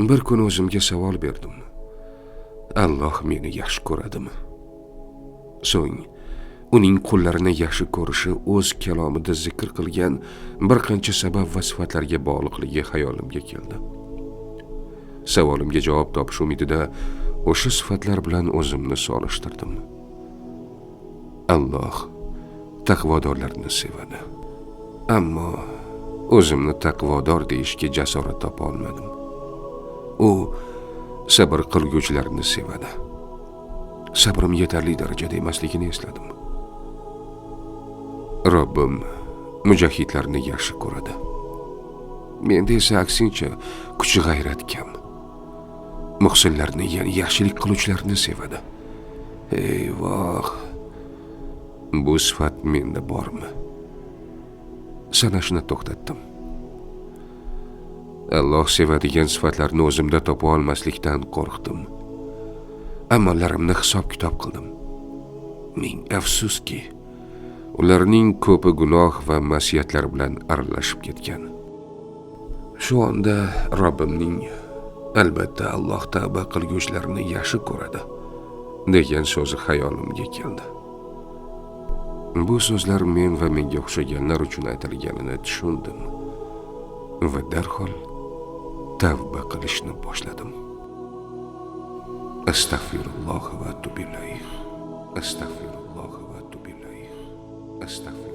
Bir kun o'zimga savol berdim. Alloh meni yaxshi ko'radimi? So'ng uning qullarini yaxshi ko'rishi o'z kalomida zikr qilgan bir qancha sabab va sifatlarga bog'liqligi xayolimga keldi. Savolimga javob topish umidida o'sha sifatlar bilan o'zimni solishtirdim. Alloh taqvodorlarni sevadi. Ammo o'zimni taqvodor deyishga jasorat topa olmadim. U sabr qilguvchilarni sevadi. Sabrim yetarli darajada emasligini esladim. Robbim mujahidlarni yaxshi ko'radi. Menda esa aksincha kuch g'ayrat kam. Muhsinlarni, ya'ni yaxshilik qiluvchilarni sevadi. Eyvoh! Bu sifat menda bormi? Sanashni to'xtatdim. Alloh sevadigan sifatlarni o'zimda topa olmaslikdan qo'rqdim. Amallarimni hisob-kitob qildim. Ming afsuski, ularning ko'pi gunoh va ma'siyatlar bilan aralashib ketgan. Shu onda Robbimning albatta Alloh tavba qilguvchilarni yaxshi ko'radi degan so'zi xayolimga keldi. Bu so'zlar men va menga o'xshaganlar uchun aytilganini tushundim va darhol tavba qilishni boshladim. Astagfirulloh va atubu ilayh. Astagfirulloh va atubu ilayh. Astagfirulloh.